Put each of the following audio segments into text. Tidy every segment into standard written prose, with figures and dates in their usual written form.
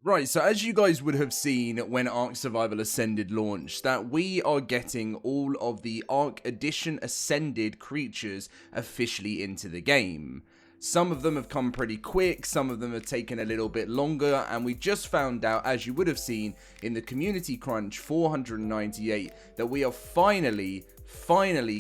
Right, so as you guys would have seen when Ark Survival Ascended launched, that we are getting all of the Ark Edition Ascended creatures officially into the game. Some of them have come pretty quick, some of them have taken a little bit longer, and we just found out, as you would have seen in the Community Crunch 498, that we are finally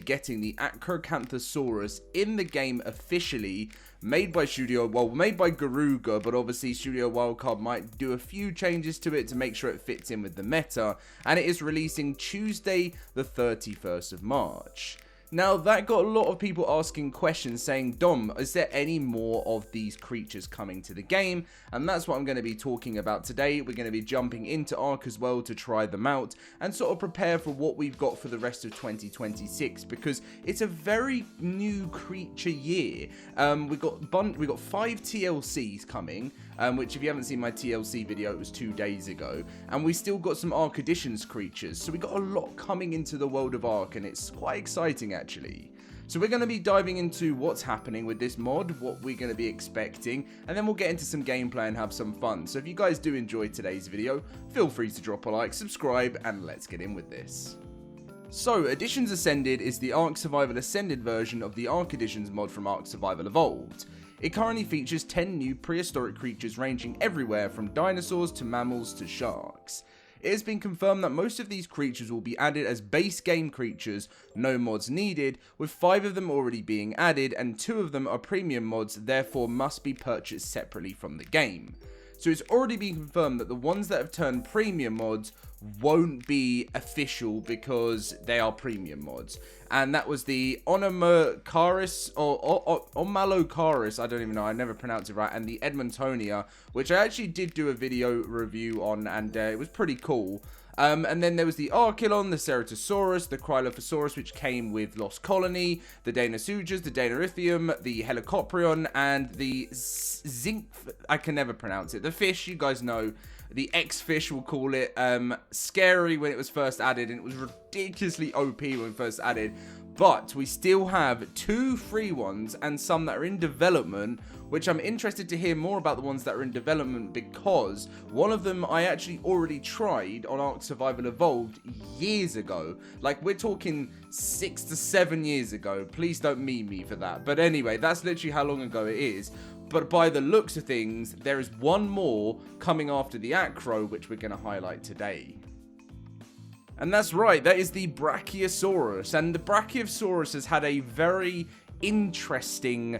getting the Acrocanthosaurus in the game officially, made by Garuga, but obviously Studio Wildcard might do a few changes to it to make sure it fits in with the meta, and it is releasing Tuesday the 31st of March. Now, that got a lot of people asking questions saying, Dom, is there any more of these creatures coming to the game? And that's what I'm going to be talking about today. We're going to be jumping into Ark as well to try them out and sort of prepare for what we've got for the rest of 2026, because it's a very new creature year. We've got 5 TLCs coming, which if you haven't seen my TLC video, it was 2 days ago. And we still got some Ark Editions creatures. So we got a lot coming into the world of Ark, and it's quite exciting actually. So we're going to be diving into what's happening with this mod, what we're going to be expecting, and then we'll get into some gameplay and have some fun. So if you guys do enjoy today's video, feel free to drop a like, subscribe, and let's get in with this. So, Editions Ascended is the Ark Survival Ascended version of the Ark Editions mod from Ark Survival Evolved. It currently features 10 new prehistoric creatures ranging everywhere from dinosaurs to mammals to sharks. It has been confirmed that most of these creatures will be added as base game creatures, no mods needed, with 5 of them already being added and 2 of them are premium mods, therefore must be purchased separately from the game. So it's already been confirmed that the ones that have turned premium mods won't be official because they are premium mods. And that was the Onomalocaris, or Omalocaris, I don't even know, I never pronounced it right, and the Edmontonia, which I actually did do a video review on, and it was pretty cool. And then there was the Archilon, the Ceratosaurus, the Cryolophosaurus, which came with Lost Colony, the Deinosuchus, the Deinonythium, the Helicoprion, and the Zinc, I can never pronounce it. The fish, you guys know, the X-Fish, we'll call it. Scary when it was first added, and it was ridiculously OP when it first added. But we still have 2 free ones and some that are in development, which I'm interested to hear more about the ones that are in development, because one of them I actually already tried on Ark Survival Evolved years ago. Like, we're talking 6 to 7 years ago. Please don't meme me for that. But anyway, that's literally how long ago it is. But by the looks of things, there is one more coming after the Acro, which we're going to highlight today. And that's right, that is the Brachiosaurus. And the Brachiosaurus has had a very interesting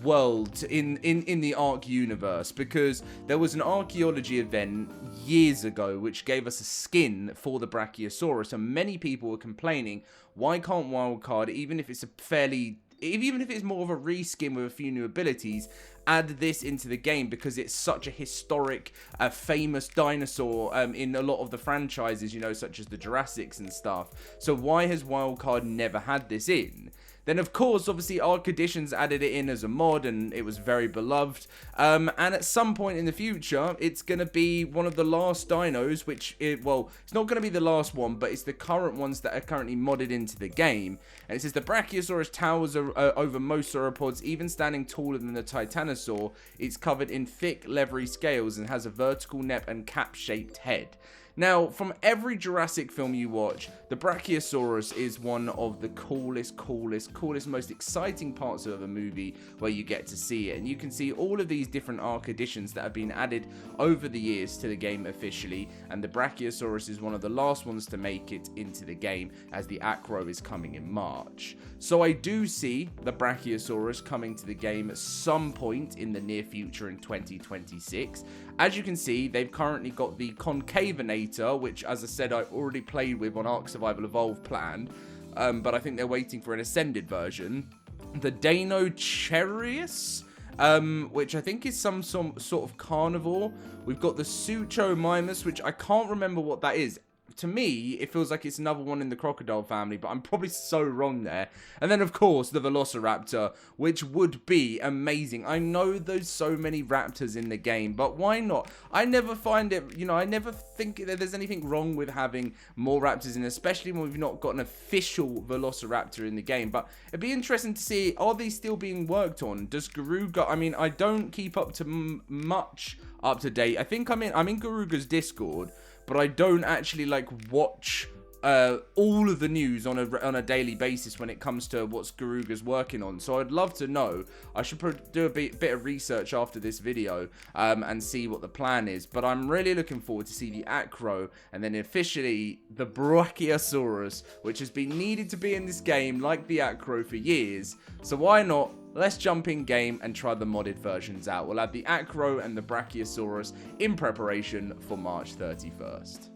world in the Ark universe, because there was an archaeology event years ago which gave us a skin for the Brachiosaurus, and many people were complaining, why can't Wildcard, even if it's more of a reskin with a few new abilities, add this into the game, because it's such a historic, famous dinosaur in a lot of the franchises, you know, such as the Jurassics and stuff. So why has Wildcard never had this in? Then, of course, obviously, Ark Editions added it in as a mod, and it was very beloved. And at some point in the future, it's going to be one of the last dinos, well, it's not going to be the last one, but it's the current ones that are currently modded into the game. And it says, the Brachiosaurus towers over most sauropods, even standing taller than the Titanosaur. It's covered in thick, leathery scales and has a vertical neck and cap-shaped head. Now, from every Jurassic film you watch, the Brachiosaurus is one of the coolest, most exciting parts of a movie where you get to see it. And you can see all of these different Ark Editions that have been added over the years to the game officially. And the Brachiosaurus is one of the last ones to make it into the game, as the Acro is coming in March. So I do see the Brachiosaurus coming to the game at some point in the near future in 2026. As you can see, they've currently got the Concavinator, which, as I said, I already played with on Ark Survival Evolved planned, but I think they're waiting for an Ascended version. The Deinocheirus, which I think is some sort of carnivore. We've got the Suchomimus, which I can't remember what that is. to me, it feels like it's another one in the crocodile family, but I'm probably so wrong there. And then, of course, the Velociraptor, which would be amazing. I know there's so many raptors in the game, but why not? I never find it, I never think that there's anything wrong with having more raptors in, especially when we've not got an official Velociraptor in the game. But it'd be interesting to see, are they still being worked on? Does Garuga, I mean, I don't keep up to much up to date. I think I'm in Garuga's Discord, but I don't actually like watch all of the news on a daily basis when it comes to what's Garuga's working on. So I'd love to know. I should do a bit of research after this video and see what the plan is. But I'm really looking forward to see the Acro and then officially the Brachiosaurus, which has been needed to be in this game like the Acro for years. So why not? Let's jump in game and try the modded versions out. We'll have the Acro and the Brachiosaurus in preparation for March 31st.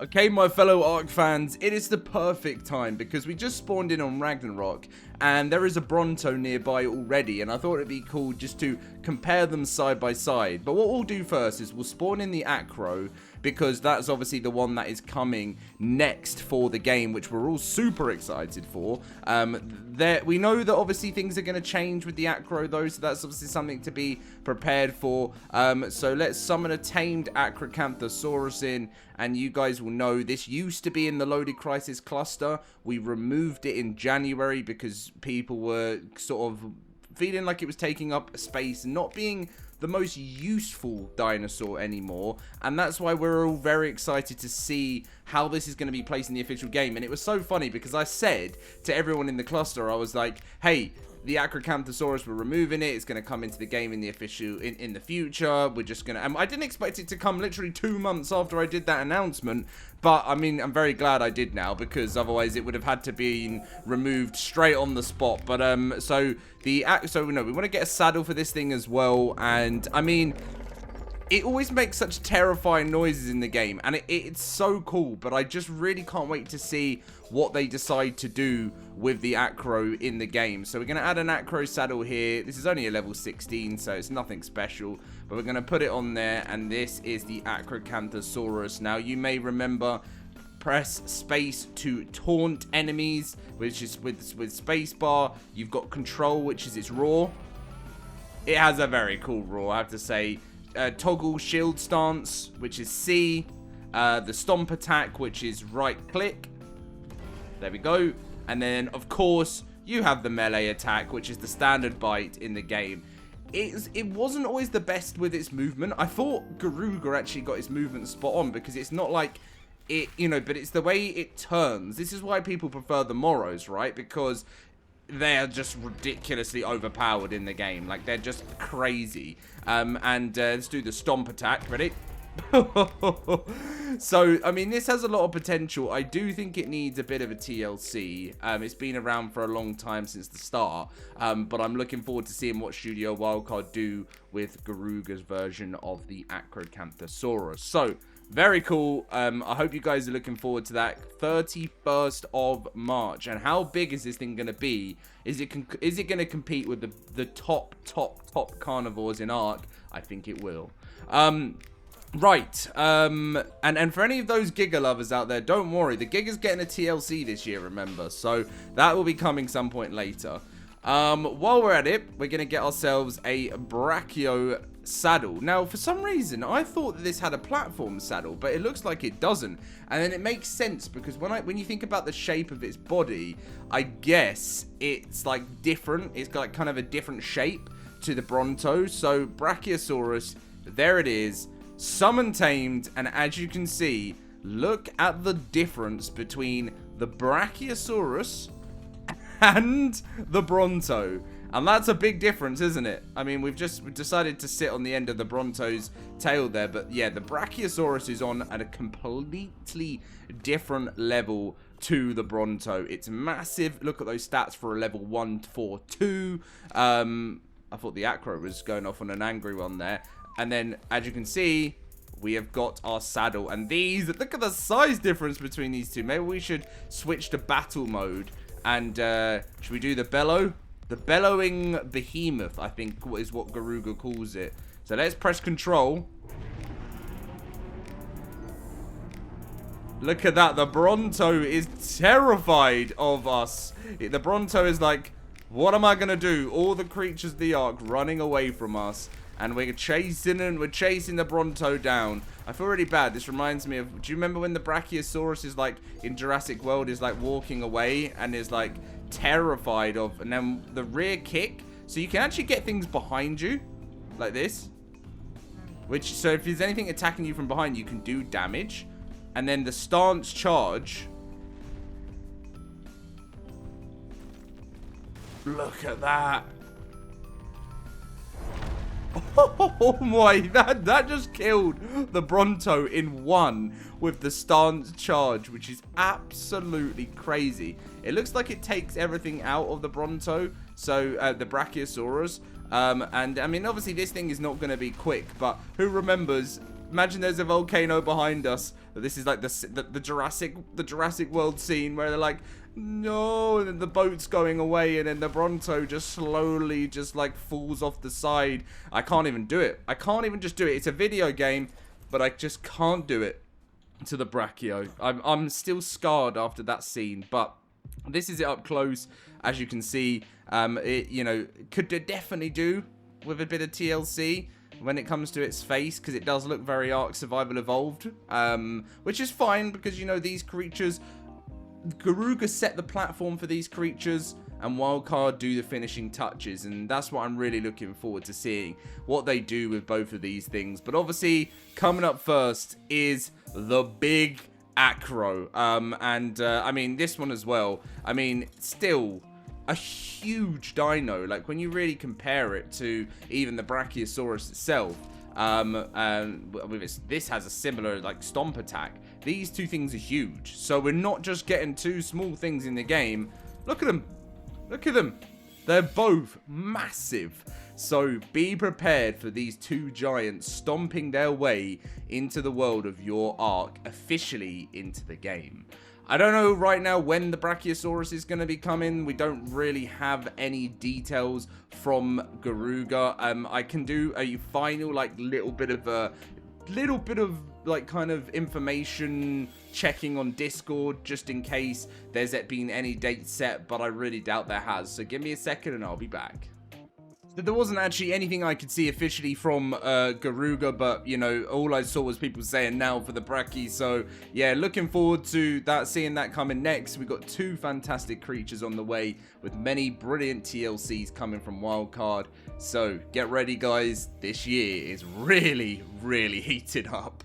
Okay, my fellow ARK fans, it is the perfect time because we just spawned in on Ragnarok and there is a Bronto nearby already, and I thought it'd be cool just to compare them side by side. But what we'll do first is we'll spawn in the Acro because that's obviously the one that is coming next for the game, which we're all super excited for. We know that obviously things are going to change with the Acro though, so that's obviously something to be prepared for. So let's summon a tamed Acrocanthosaurus in, and you guys will know this used to be in the LoadedCrysis cluster. We removed it in January because people were sort of feeling like it was taking up space and not being the most useful dinosaur anymore, and that's why we're all very excited to see how this is going to be placed in the official game. And it was so funny because I said to everyone in the cluster, I was like, hey, the Acrocanthosaurus, we're removing it. It's going to come into the game in the official in the future. We're just going to. I didn't expect it to come literally 2 months after I did that announcement, but I mean, I'm very glad I did now because otherwise it would have had to be removed straight on the spot. But so we want to get a saddle for this thing as well, and I mean, it always makes such terrifying noises in the game, and it's so cool, but I just really can't wait to see what they decide to do with the Acro in the game. So we're going to add an Acro saddle here. This is only a level 16, so it's nothing special, but we're going to put it on there, and this is the Acrocanthosaurus. Now, you may remember, press space to taunt enemies, which is with spacebar. You've got control, which is its roar. It has a very cool roar, I have to say. Toggle shield stance, which is C. The stomp attack, which is right click. There we go. And then, of course, you have the melee attack, which is the standard bite in the game. It wasn't always the best with its movement. I thought Garuga actually got its movement spot on because it's not like it, but it's the way it turns. This is why people prefer the Moros, right? Because they are just ridiculously overpowered in the game. Like, they're just crazy. Let's do the stomp attack. Ready? So, I mean, this has a lot of potential. I do think it needs a bit of a TLC. It's been around for a long time since the start. But I'm looking forward to seeing what Studio Wildcard do with Garuga's version of the Acrocanthosaurus. So, very cool. I hope you guys are looking forward to that 31st of March. And how big is this thing going to be? Is it going to compete with the top carnivores in ARK? I think it will. Right. And for any of those Giga lovers out there, don't worry. The Giga's getting a TLC this year, remember. So that will be coming some point later. While we're at it, we're going to get ourselves a Brachio saddle. Now, for some reason, I thought that this had a platform saddle, but it looks like it doesn't. And then it makes sense because when you think about the shape of its body, I guess it's like different. It's got like kind of a different shape to the Bronto. So Brachiosaurus, there it is, summoned, tamed, and as you can see, look at the difference between the Brachiosaurus and the Bronto. And that's a big difference, isn't it? I mean, we've decided to sit on the end of the Bronto's tail there. But yeah, the Brachiosaurus is on at a completely different level to the Bronto. It's massive. Look at those stats for a level 142. I thought the Acro was going off on an angry one there. And then, as you can see, we have got our saddle. And these, look at the size difference between these two. Maybe we should switch to battle mode. And should we do the bellow? The bellowing behemoth, I think, is what Garuga calls it. So let's press control. Look at that. The Bronto is terrified of us. The Bronto is like, what am I going to do? All the creatures of the Ark running away from us. And we're chasing the Bronto down. I feel really bad. This reminds me of, do you remember when the Brachiosaurus is like in Jurassic World is like walking away and is like terrified of, and then the rear kick. So you can actually get things behind you like this. Which, so if there's anything attacking you from behind, you can do damage. And then the stance charge. Look at that. Oh my, that just killed the Bronto in one with the stance charge, which is absolutely crazy. It looks like it takes everything out of the Bronto, so the Brachiosaurus. And I mean, obviously this thing is not going to be quick, but who remembers? Imagine there's a volcano behind us. This is like the Jurassic World scene where they're like, no, and then the boat's going away, and then the Bronto just slowly just like falls off the side. I can't even do it. I can't even just do it. It's a video game, but I just can't do it to the Brachio. I'm still scarred after that scene, but this is it up close. As you can see, it, you know, could definitely do with a bit of TLC when it comes to its face, because it does look very Ark Survival Evolved, which is fine because, you know, these creatures, Garuga set the platform for these creatures, and Wildcard do the finishing touches, and that's what I'm really looking forward to seeing, what they do with both of these things. But obviously, coming up first is the big Acro, I mean, this one as well, I mean, still a huge dino, like when you really compare it to even the Brachiosaurus itself. This has a similar like stomp attack. These two things are huge, so we're not just getting two small things in the game. Look at them, look at them, they're both massive. So be prepared for these two giants stomping their way into the world of your Ark, officially into the game. I don't know right now when the Brachiosaurus is going to be coming. We don't really have any details from Garuga. I can do a final like little bit of like kind of information checking on Discord just in case there's been any date set, but I really doubt there has. So give me a second and I'll be back. There wasn't actually anything I could see officially from Garuga, but, you know, all I saw was people saying now for the Brachie. So, yeah, looking forward to that, seeing that coming next. We've got two fantastic creatures on the way with many brilliant TLCs coming from Wildcard. So, get ready, guys. This year is really, really heated up.